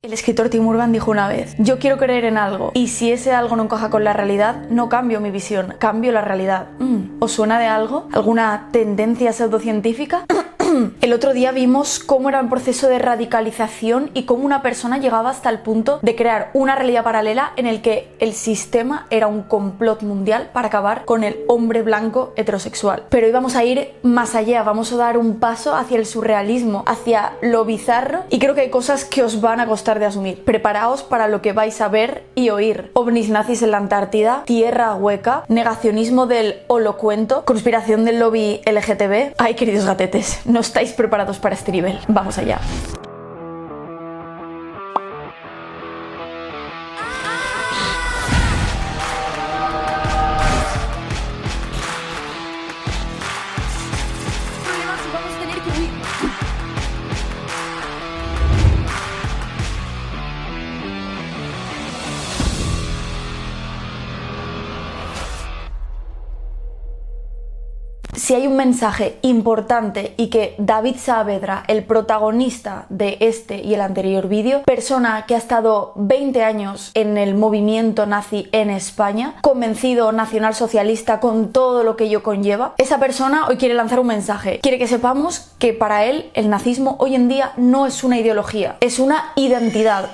El escritor Tim Urban dijo una vez: yo quiero creer en algo, y si ese algo no encaja con la realidad, no cambio mi visión, cambio la realidad. ¿Os suena de algo? ¿Alguna tendencia pseudocientífica? El otro día vimos cómo era el proceso de radicalización y cómo una persona llegaba hasta el punto de crear una realidad paralela en el que el sistema era un complot mundial para acabar con el hombre blanco heterosexual. Pero hoy vamos a ir más allá, vamos a dar un paso hacia el surrealismo, hacia lo bizarro, y creo que hay cosas que os van a costar de asumir. Preparaos para lo que vais a ver y oír: ovnis nazis en la Antártida, tierra hueca, negacionismo del holocuento, conspiración del lobby LGTB. Ay, queridos gatetes, no estáis preparados para este nivel. Vamos allá. Si hay un mensaje importante y que David Saavedra, el protagonista de este y el anterior vídeo, persona que ha estado 20 años en el movimiento nazi en España, convencido nacionalsocialista con todo lo que ello conlleva, esa persona hoy quiere lanzar un mensaje. Quiere que sepamos que para él el nazismo hoy en día no es una ideología, es una identidad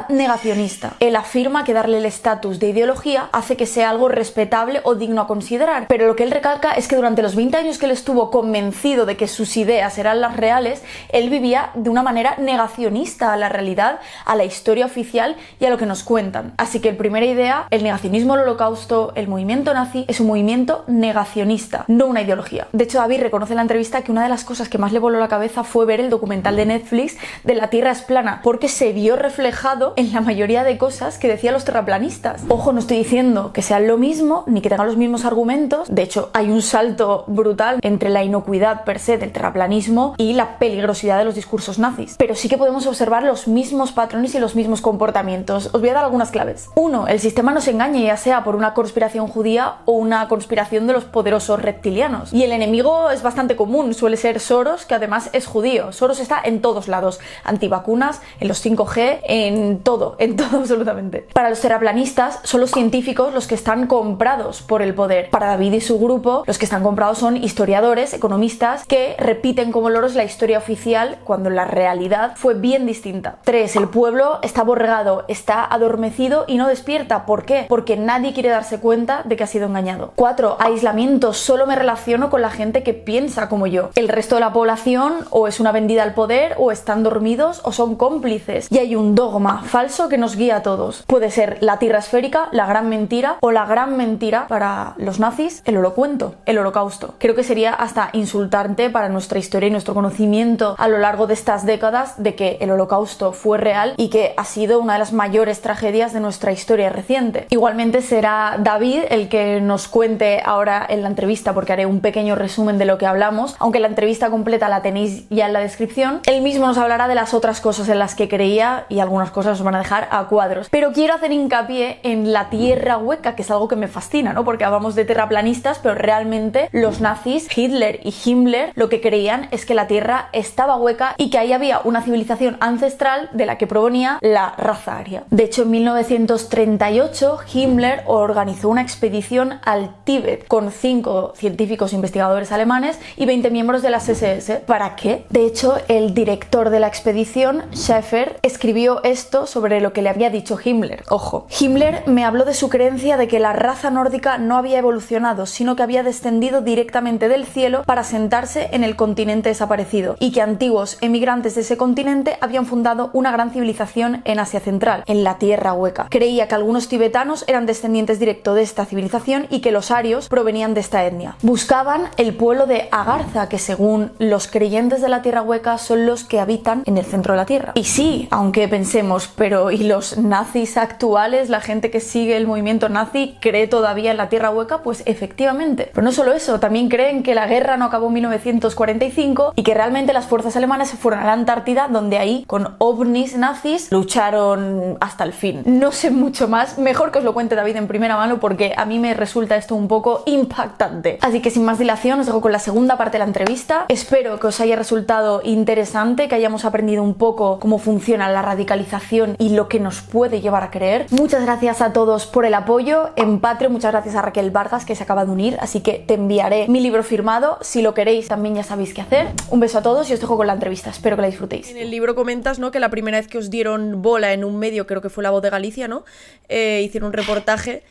negacionista. Él afirma que darle el estatus de ideología hace que sea algo respetable o digno a considerar, pero lo que él recalca es que durante los 20 años que él estuvo convencido de que sus ideas eran las reales, él vivía de una manera negacionista a la realidad, a la historia oficial y a lo que nos cuentan. Así que, primera idea, el negacionismo del holocausto, el movimiento nazi, es un movimiento negacionista, no una ideología. De hecho, David reconoce en la entrevista que una de las cosas que más le voló la cabeza fue ver el documental de Netflix de La Tierra es plana, porque se vio reflejado en la mayoría de cosas que decían los terraplanistas. Ojo, no estoy diciendo que sean lo mismo, ni que tengan los mismos argumentos. De hecho, hay un salto brutal entre la inocuidad per se del terraplanismo y la peligrosidad de los discursos nazis, pero sí que podemos observar los mismos patrones y los mismos comportamientos. Os voy a dar algunas claves. 1. El sistema nos engaña, ya sea por una conspiración judía o una conspiración de los poderosos reptilianos, y el enemigo es bastante común, suele ser Soros, que además es judío. Soros está en todos lados, antivacunas, en los 5G, en todo absolutamente. Para los terraplanistas son los científicos los que están comprados por el poder. Para David y su grupo, los que están comprados son historiadores, economistas, que repiten como loros la historia oficial cuando la realidad fue bien distinta. 3. El pueblo está aborregado, está adormecido y no despierta. ¿Por qué? Porque nadie quiere darse cuenta de que ha sido engañado. 4. Aislamiento. Solo me relaciono con la gente que piensa como yo. El resto de la población o es una vendida al poder, o están dormidos, o son cómplices. Y hay un dogma falso que nos guía a todos. Puede ser la tierra esférica, la gran mentira, o la gran mentira para los nazis, el holocuento, el holocausto. Creo que sería hasta insultante para nuestra historia y nuestro conocimiento a lo largo de estas décadas de que el holocausto fue real y que ha sido una de las mayores tragedias de nuestra historia reciente. Igualmente será David el que nos cuente ahora en la entrevista, porque haré un pequeño resumen de lo que hablamos, aunque la entrevista completa la tenéis ya en la descripción. Él mismo nos hablará de las otras cosas en las que creía y algunas cosas os van a dejar a cuadros. Pero quiero hacer hincapié en la tierra hueca, que es algo que me fascina, ¿no? Porque hablamos de terraplanistas, pero realmente los nazis, Hitler y Himmler, lo que creían es que la Tierra estaba hueca y que ahí había una civilización ancestral de la que provenía la raza aria. De hecho, en 1938 Himmler organizó una expedición al Tíbet con 5 científicos investigadores alemanes y 20 miembros de las SS. ¿Para qué? De hecho, el director de la expedición, Schäfer, escribió esto sobre lo que le había dicho Himmler. Ojo, Himmler me habló de su creencia de que la raza nórdica no había evolucionado, sino que había descendido directamente del cielo para sentarse en el continente desaparecido, y que antiguos emigrantes de ese continente habían fundado una gran civilización en Asia Central, en la tierra hueca. Creía que algunos tibetanos eran descendientes directos de esta civilización y que los arios provenían de esta etnia. Buscaban el pueblo de Agartha, que según los creyentes de la tierra hueca son los que habitan en el centro de la tierra. Y sí, aunque pensemos, pero ¿y los nazis actuales? La gente que sigue el movimiento nazi cree todavía en la tierra hueca. Pues efectivamente. Pero no solo eso, también también creen que la guerra no acabó en 1945 y que realmente las fuerzas alemanas se fueron a la Antártida, donde ahí, con ovnis nazis, lucharon hasta el fin. No sé mucho más, mejor que os lo cuente David en primera mano porque a mí me resulta esto un poco impactante. Así que sin más dilación os dejo con la segunda parte de la entrevista. Espero que os haya resultado interesante, que hayamos aprendido un poco cómo funciona la radicalización y lo que nos puede llevar a creer. Muchas gracias a todos por el apoyo en Patreon, muchas gracias a Raquel Vargas que se acaba de unir, así que te enviaré mi libro firmado, si lo queréis también ya sabéis qué hacer. Un beso a todos y os dejo con la entrevista, espero que la disfrutéis. En el libro comentas, ¿no?, que la primera vez que os dieron bola en un medio, creo que fue La Voz de Galicia, ¿no?, hicieron un reportaje,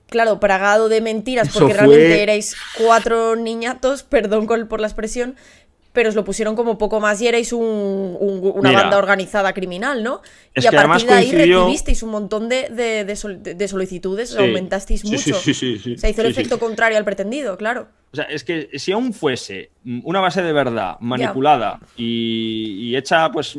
claro, plagado de mentiras, porque realmente erais 4 niñatos, perdón por la expresión, pero os lo pusieron como poco más y erais una banda organizada criminal, ¿no? Y a partir de ahí recibisteis un montón de solicitudes, sí, aumentasteis mucho. Sí. Se hizo el efecto contrario al pretendido, claro. O sea, es que si aún fuese una base de verdad manipulada y hecha, pues,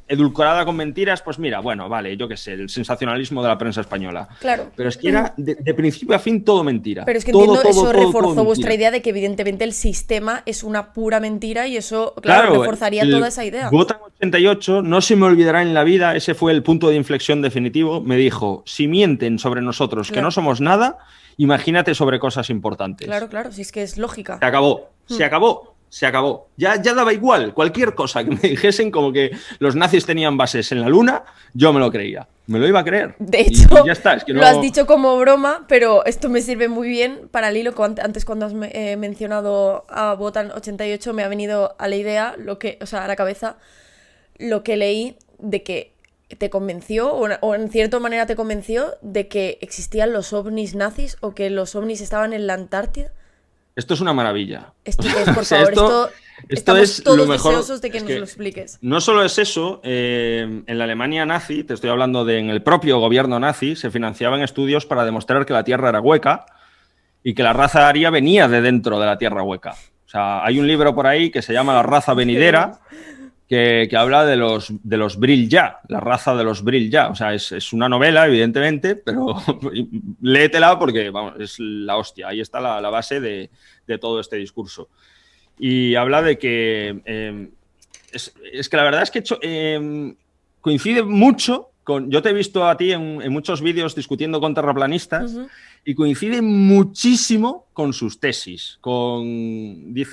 edulcorada con mentiras, pues mira, bueno, vale, yo qué sé, el sensacionalismo de la prensa española. Claro. Pero es que era de principio a fin todo mentira. Pero es que entiendo, eso reforzó vuestra idea de que evidentemente el sistema es una pura mentira y eso, claro, reforzaría toda esa idea. Gotham 88, no se me olvidará en la vida, ese fue el punto de inflexión definitivo, me dijo, si mienten sobre nosotros que no somos nada, imagínate sobre cosas importantes. Claro, si es que es lógica. Se acabó. Ya daba igual. Cualquier cosa que me dijesen, como que los nazis tenían bases en la Luna, yo me lo creía. Me lo iba a creer. De hecho, y ya está, es que lo has dicho como broma, pero esto me sirve muy bien para el hilo. Antes, cuando has mencionado a Botan 88, me ha venido a la idea, a la cabeza, lo que leí de que te convenció, o en cierta manera te convenció, de que existían los ovnis nazis o que los ovnis estaban en la Antártida. Esto es una maravilla. Por favor, estamos es todos lo mejor, deseosos de que nos lo expliques. No solo es eso, en la Alemania nazi, te estoy hablando en el propio gobierno nazi, se financiaban estudios para demostrar que la Tierra era hueca y que la raza aria venía de dentro de la Tierra hueca. O sea, hay un libro por ahí que se llama La raza venidera, que habla de los Brill Ya, la raza de los Brill Ya. O sea, es una novela, evidentemente, pero léetela porque, vamos, es la hostia. Ahí está la base de todo este discurso. Y habla de que... es que la verdad es que coincide mucho con... Yo te he visto a ti en muchos vídeos discutiendo con terraplanistas, y coincide muchísimo con sus tesis.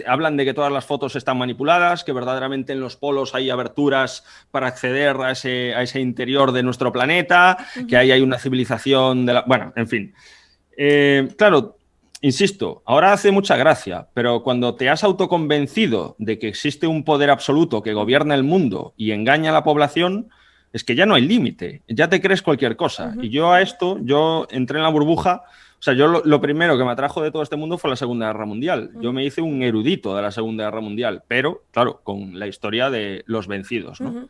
Hablan de que todas las fotos están manipuladas, que verdaderamente en los polos hay aberturas para acceder a ese interior de nuestro planeta, que ahí hay una civilización de la... Bueno, en fin. Claro, insisto, ahora hace mucha gracia, pero cuando te has autoconvencido de que existe un poder absoluto que gobierna el mundo y engaña a la población, es que ya no hay límite, ya te crees cualquier cosa. Y yo entré en la burbuja. O sea, yo lo primero que me atrajo de todo este mundo fue la Segunda Guerra Mundial. Yo me hice un erudito de la Segunda Guerra Mundial, pero, claro, con la historia de los vencidos, ¿no?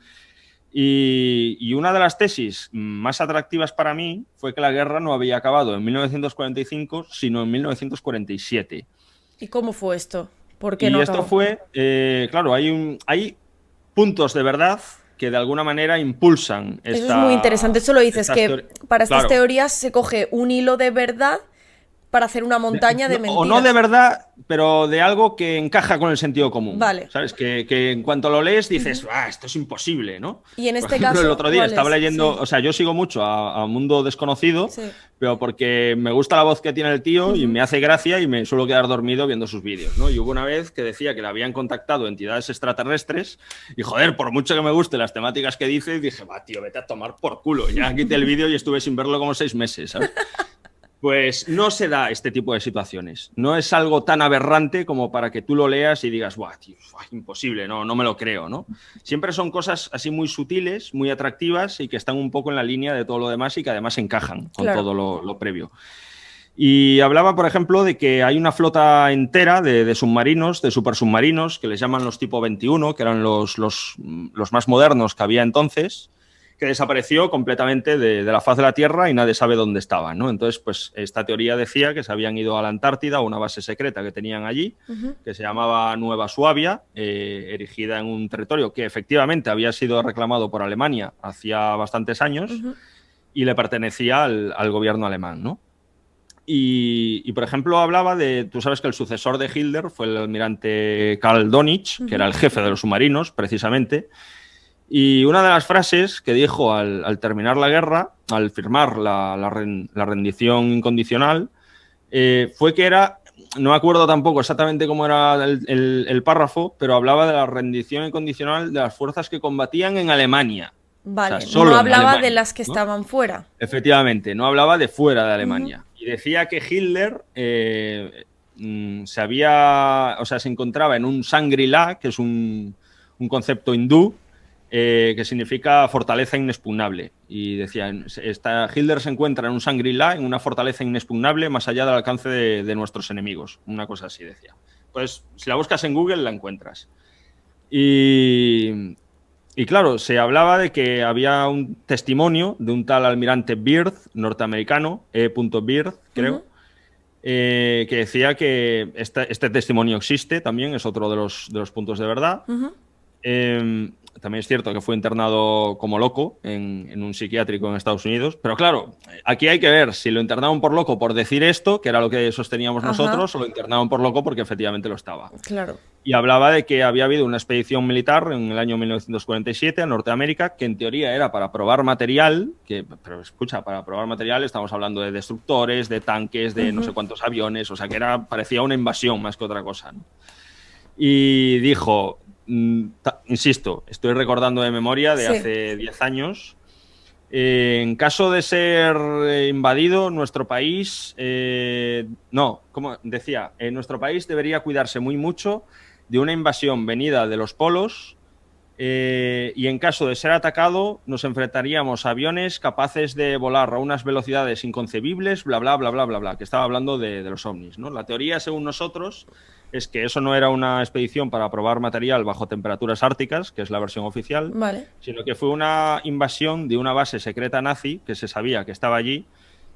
Y una de las tesis más atractivas para mí fue que la guerra no había acabado en 1945, sino en 1947. ¿Y cómo fue esto? ¿Por qué no acabó? Esto fue, claro, hay puntos de verdad que de alguna manera impulsan esta... Eso es muy interesante, eso lo dices, que para estas teorías se coge un hilo de verdad para hacer una montaña de mentiras. O no de verdad, pero de algo que encaja con el sentido común. Vale. ¿Sabes? Que en cuanto lo lees dices, esto es imposible, ¿no? Y en este Por ejemplo, caso, el otro día estaba leyendo, o sea, yo sigo mucho a Mundo Desconocido, pero porque me gusta la voz que tiene el tío y me hace gracia y me suelo quedar dormido viendo sus vídeos, ¿no? Y hubo una vez que decía que le habían contactado entidades extraterrestres y, joder, por mucho que me guste las temáticas que dice, dije, va, tío, vete a tomar por culo. Ya quité el vídeo y estuve sin verlo como 6 meses, ¿sabes? Pues no se da este tipo de situaciones. No es algo tan aberrante como para que tú lo leas y digas, ¡buah, tío, imposible, no me lo creo, ¿no? Siempre son cosas así muy sutiles, muy atractivas y que están un poco en la línea de todo lo demás y que además encajan con todo lo previo. Y hablaba, por ejemplo, de que hay una flota entera de submarinos, de supersubmarinos, que les llaman los tipo 21, que eran los más modernos que había entonces, que desapareció completamente de la faz de la Tierra y nadie sabe dónde estaban, ¿no? Entonces, pues esta teoría decía que se habían ido a la Antártida, a una base secreta que tenían allí, que se llamaba Nueva Suabia, erigida en un territorio que efectivamente había sido reclamado por Alemania hacía bastantes años y le pertenecía al gobierno alemán, ¿no? y, por ejemplo, hablaba de... Tú sabes que el sucesor de Hitler fue el almirante Karl Donitz, que era el jefe de los submarinos, precisamente. Y una de las frases que dijo al terminar la guerra, al firmar la rendición incondicional, fue que era... No me acuerdo tampoco exactamente cómo era el párrafo, pero hablaba de la rendición incondicional de las fuerzas que combatían en Alemania. Vale, O sea, solo no en hablaba Alemania, de las que ¿no? estaban fuera. Efectivamente, no hablaba de fuera de Alemania. Y decía que Hitler se encontraba en un Shangri-La, que es un concepto hindú, que significa fortaleza inexpugnable. Y decía, Hitler se encuentra en un Shangri-La, en una fortaleza inexpugnable, más allá del alcance de nuestros enemigos. Una cosa así decía. Pues si la buscas en Google la encuentras. Y claro, se hablaba de que había un testimonio de un tal almirante Byrd, norteamericano, Byrd, creo, que decía que este testimonio existe también, es otro de los puntos de verdad. También es cierto que fue internado como loco en un psiquiátrico en Estados Unidos. Pero claro, aquí hay que ver si lo internaron por loco por decir esto, que era lo que sosteníamos nosotros, o lo internaron por loco porque efectivamente lo estaba. Claro. Y hablaba de que había habido una expedición militar en el año 1947 a Norteamérica, que en teoría era para probar material, pero escucha, para probar material estamos hablando de destructores, de tanques, de no sé cuántos aviones, o sea que parecía una invasión más que otra cosa, ¿no? Y dijo... insisto, estoy recordando de memoria de hace 10 años. En caso de ser invadido, nuestro país, como decía, nuestro país debería cuidarse muy mucho de una invasión venida de los polos y en caso de ser atacado nos enfrentaríamos a aviones capaces de volar a unas velocidades inconcebibles, bla, bla, bla, bla, bla, bla, que estaba hablando de los ovnis, ¿no? La teoría, según nosotros, es que eso no era una expedición para probar material bajo temperaturas árticas, que es la versión oficial, sino que fue una invasión de una base secreta nazi que se sabía que estaba allí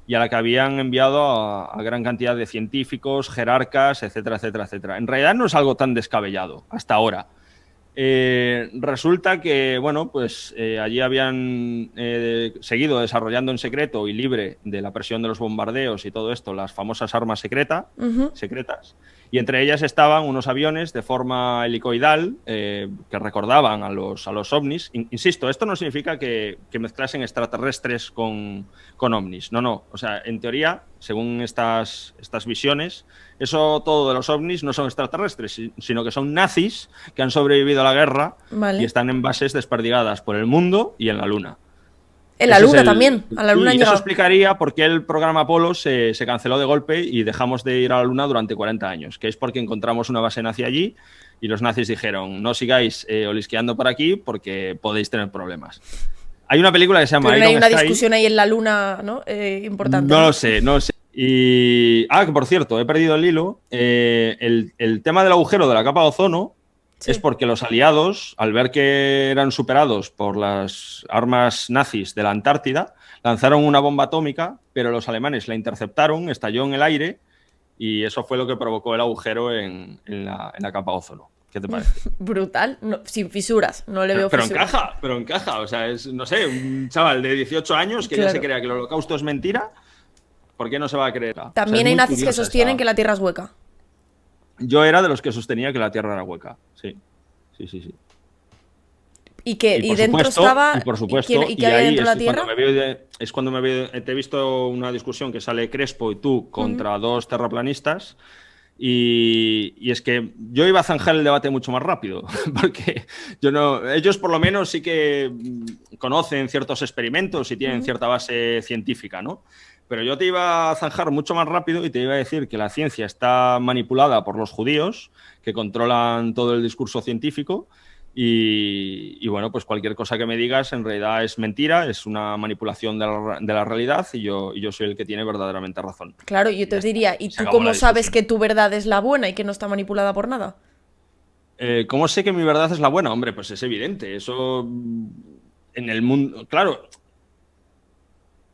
y a la que habían enviado a gran cantidad de científicos, jerarcas, etcétera, etcétera, etcétera. En realidad no es algo tan descabellado hasta ahora. Resulta que, bueno, pues allí habían seguido desarrollando en secreto y libre de la presión de los bombardeos y todo esto, las famosas armas secretas, y entre ellas estaban unos aviones de forma helicoidal que recordaban a los ovnis. Insisto, esto no significa que mezclasen extraterrestres con ovnis, no. O sea, en teoría, según estas visiones, eso todo de los ovnis no son extraterrestres, sino que son nazis que han sobrevivido a la guerra y están en bases desperdigadas por el mundo y en la Luna. En la Luna también, a la Luna han llegado. Eso explicaría por qué el programa Apolo se canceló de golpe y dejamos de ir a la Luna durante 40 años, que es porque encontramos una base nazi allí y los nazis dijeron, no sigáis olisqueando por aquí porque podéis tener problemas. Hay una película que se llama Pero Iron hay una Sky. Discusión ahí en la Luna, ¿no? Importante. No lo sé. Y... que por cierto, he perdido el hilo. El tema del agujero de la capa de ozono es porque los aliados, al ver que eran superados por las armas nazis de la Antártida, lanzaron una bomba atómica, pero los alemanes la interceptaron, estalló en el aire y eso fue lo que provocó el agujero en la capa de ozono. ¿Qué te parece? Brutal, sin fisuras, no le veo fisuras. Pero encaja, o sea, es, no sé, un chaval de 18 años que ya se crea que el holocausto es mentira, ¿por qué no se va a creer? También hay nazis que sostienen que la Tierra es hueca. Yo era de los que sostenía que la Tierra era hueca, sí. Y dentro estaba... Y por supuesto, ¿y qué había dentro de la Tierra? Te he visto una discusión que sale Crespo y tú contra dos terraplanistas. Y es que yo iba a zanjar el debate mucho más rápido, porque ellos por lo menos sí que conocen ciertos experimentos y tienen cierta base científica, ¿no? Pero yo te iba a zanjar mucho más rápido y te iba a decir que la ciencia está manipulada por los judíos, que controlan todo el discurso científico. Y bueno, pues cualquier cosa que me digas en realidad es mentira, es una manipulación de la realidad y yo soy el que tiene verdaderamente razón. Claro, yo te diría, ¿y tú cómo sabes que tu verdad es la buena y que no está manipulada por nada? ¿Cómo sé que mi verdad es la buena? Hombre, pues es evidente, eso en el mundo... Claro,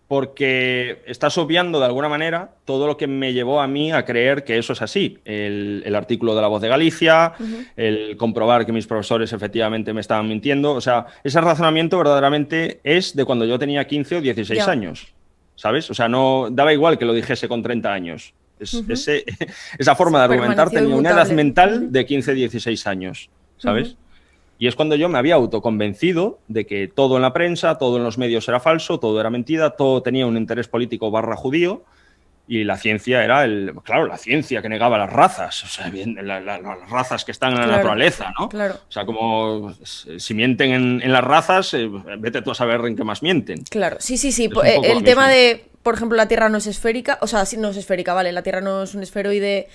porque estás obviando de alguna manera todo lo que me llevó a mí a creer que eso es así. El artículo de La Voz de Galicia, el comprobar que mis profesores efectivamente me estaban mintiendo. O sea, ese razonamiento verdaderamente es de cuando yo tenía 15 o 16 años. ¿sabes? O sea, no daba igual que lo dijese con 30 años. Esa forma de argumentar tenía una edad mental de 15, 16 años, ¿sabes? Y es cuando yo me había autoconvencido de que todo en la prensa, todo en los medios era falso, todo era mentira, todo tenía un interés político barra judío, y la ciencia era claro, la ciencia que negaba las razas, o sea, bien, las razas que están en la naturaleza, ¿no? Claro. O sea, como si mienten en las razas, vete tú a saber en qué más mienten. Claro, sí. El tema de, por ejemplo, la Tierra no es esférica, o sea, sí, no es esférica, vale, la Tierra no es un esferoide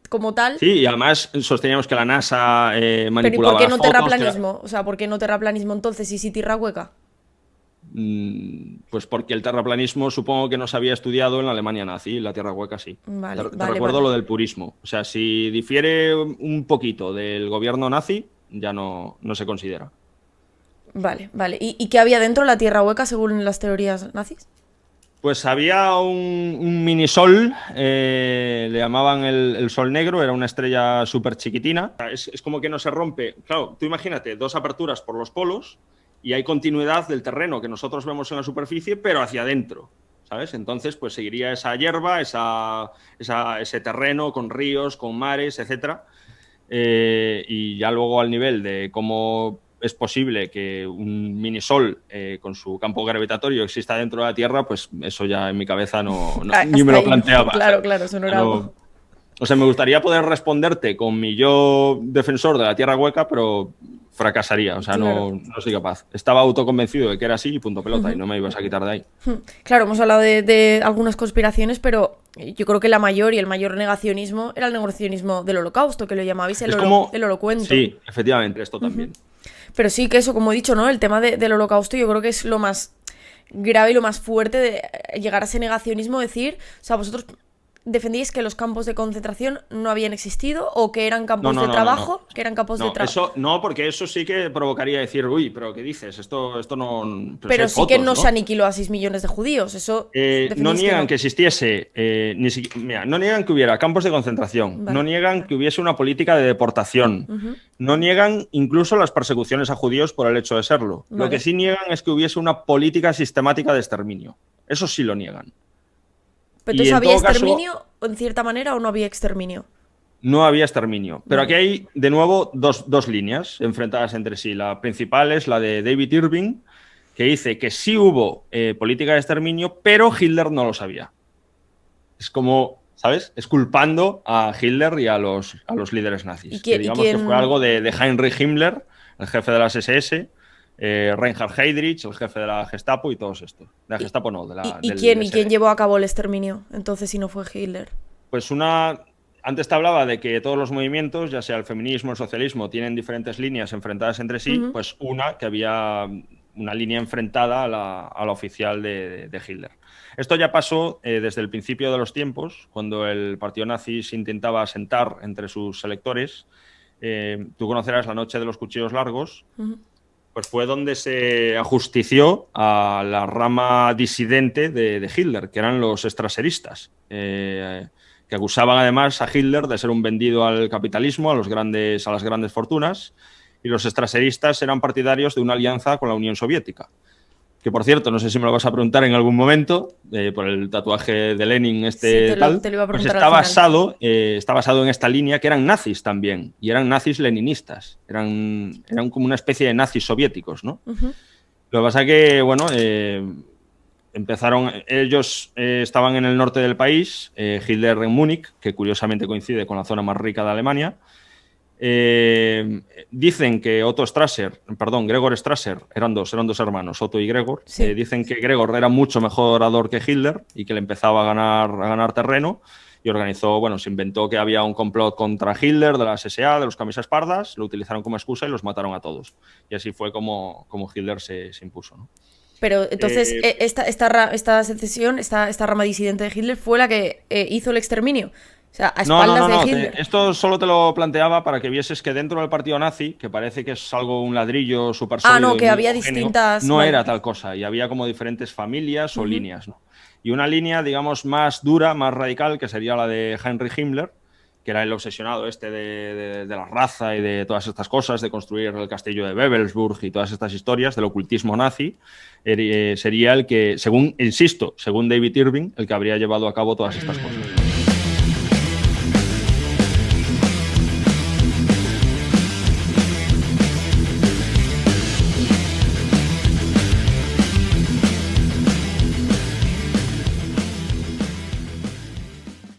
como tal. Sí, y además sosteníamos que la NASA manipulaba. Pero ¿y por qué no las fotos, terraplanismo? O sea, ¿por qué no terraplanismo entonces y sí tierra hueca? Pues porque el terraplanismo supongo que no se había estudiado en la Alemania nazi, la tierra hueca sí. Vale, te recuerdo lo del purismo. O sea, si difiere un poquito del gobierno nazi, ya no se considera. Vale. ¿Y qué había dentro de la tierra hueca según las teorías nazis? Pues había un mini sol, le llamaban el sol negro, era una estrella súper chiquitina. Es como que no se rompe. Claro, tú imagínate, 2 aperturas por los polos, y hay continuidad del terreno que nosotros vemos en la superficie, pero hacia adentro, ¿sabes? Entonces, pues seguiría esa hierba, ese terreno con ríos, con mares, etc. Y ya luego al nivel de cómo es posible que un minisol con su campo gravitatorio exista dentro de la Tierra, pues eso ya en mi cabeza ni me lo planteaba. Claro, eso no era algo. O sea, me gustaría poder responderte con mi yo defensor de la Tierra hueca, pero fracasaría, o sea, no soy capaz. Estaba autoconvencido de que era así y punto pelota, y no me ibas a quitar de ahí. Claro, hemos hablado de algunas conspiraciones, pero yo creo que el mayor negacionismo era el negacionismo del Holocausto, que lo llamabais el holocuento. Sí, efectivamente, esto también. Pero sí que eso, como he dicho, ¿no? El tema del Holocausto yo creo que es lo más grave y lo más fuerte de llegar a ese negacionismo, decir, o sea, vosotros defendíais que los campos de concentración no habían existido o que eran campos de trabajo, que eran campos de trabajo. No, porque eso sí que provocaría decir, uy, pero ¿qué dices? Esto no... Pero sí que no se aniquiló a 6 millones de judíos, eso... no niegan que existiese, no niegan que hubiera campos de concentración, no niegan que hubiese una política de deportación, no niegan incluso las persecuciones a judíos por el hecho de serlo. Lo que sí niegan es que hubiese una política sistemática de exterminio. Eso sí lo niegan. ¿Pero entonces había exterminio en cierta manera o no había exterminio? No había exterminio. Pero aquí hay, de nuevo, dos líneas enfrentadas entre sí. La principal es la de David Irving, que dice que sí hubo política de exterminio, pero Hitler no lo sabía. Es como, ¿sabes? Es culpando a Hitler y a los líderes nazis. Que digamos que fue algo de Heinrich Himmler, el jefe de las SS, Reinhard Heydrich, el jefe de la Gestapo y todos estos. De la Gestapo no, de la ¿Y quién llevó a cabo el exterminio? Entonces, si no fue Hitler. Pues antes te hablaba de que todos los movimientos, ya sea el feminismo, el socialismo, tienen diferentes líneas enfrentadas entre sí, pues que había una línea enfrentada a la oficial de Hitler. Esto ya pasó desde el principio de los tiempos, cuando el partido nazi se intentaba asentar entre sus electores. Tú conocerás la noche de los cuchillos largos. Pues fue donde se ajustició a la rama disidente de Hitler, que eran los strasseristas, que acusaban además a Hitler de ser un vendido al capitalismo, a las grandes fortunas, y los strasseristas eran partidarios de una alianza con la Unión Soviética. Que, por cierto, no sé si me lo vas a preguntar en algún momento, por el tatuaje de Lenin te lo iba a pues preguntar está basado en esta línea, que eran nazis también, y eran nazis leninistas, eran como una especie de nazis soviéticos, ¿no? Lo que pasa que, bueno, ellos estaban en el norte del país, Hitler en Múnich, que curiosamente coincide con la zona más rica de Alemania. Dicen que Gregor Strasser, eran dos hermanos, Otto y Gregor. Sí. Dicen que Gregor era mucho mejor orador que Hitler y que le empezaba a ganar terreno, y se inventó que había un complot contra Hitler de la SA, de los camisas pardas, lo utilizaron como excusa y los mataron a todos. Y así fue como Hitler se impuso, ¿no? Pero entonces esta secesión, esta rama disidente de Hitler fue la que hizo el exterminio. O sea, a espaldas de Hitler. Esto solo te lo planteaba para que vieses que dentro del partido nazi, que parece que es un ladrillo súper sólido, que había distintas... No era tal cosa, y había como diferentes familias o líneas, ¿no? Y una línea, digamos, más dura, más radical, que sería la de Heinrich Himmler, que era el obsesionado de la raza y de todas estas cosas, de construir el castillo de Wewelsburg y todas estas historias del ocultismo nazi, sería el que, según David Irving, el que habría llevado a cabo todas estas cosas.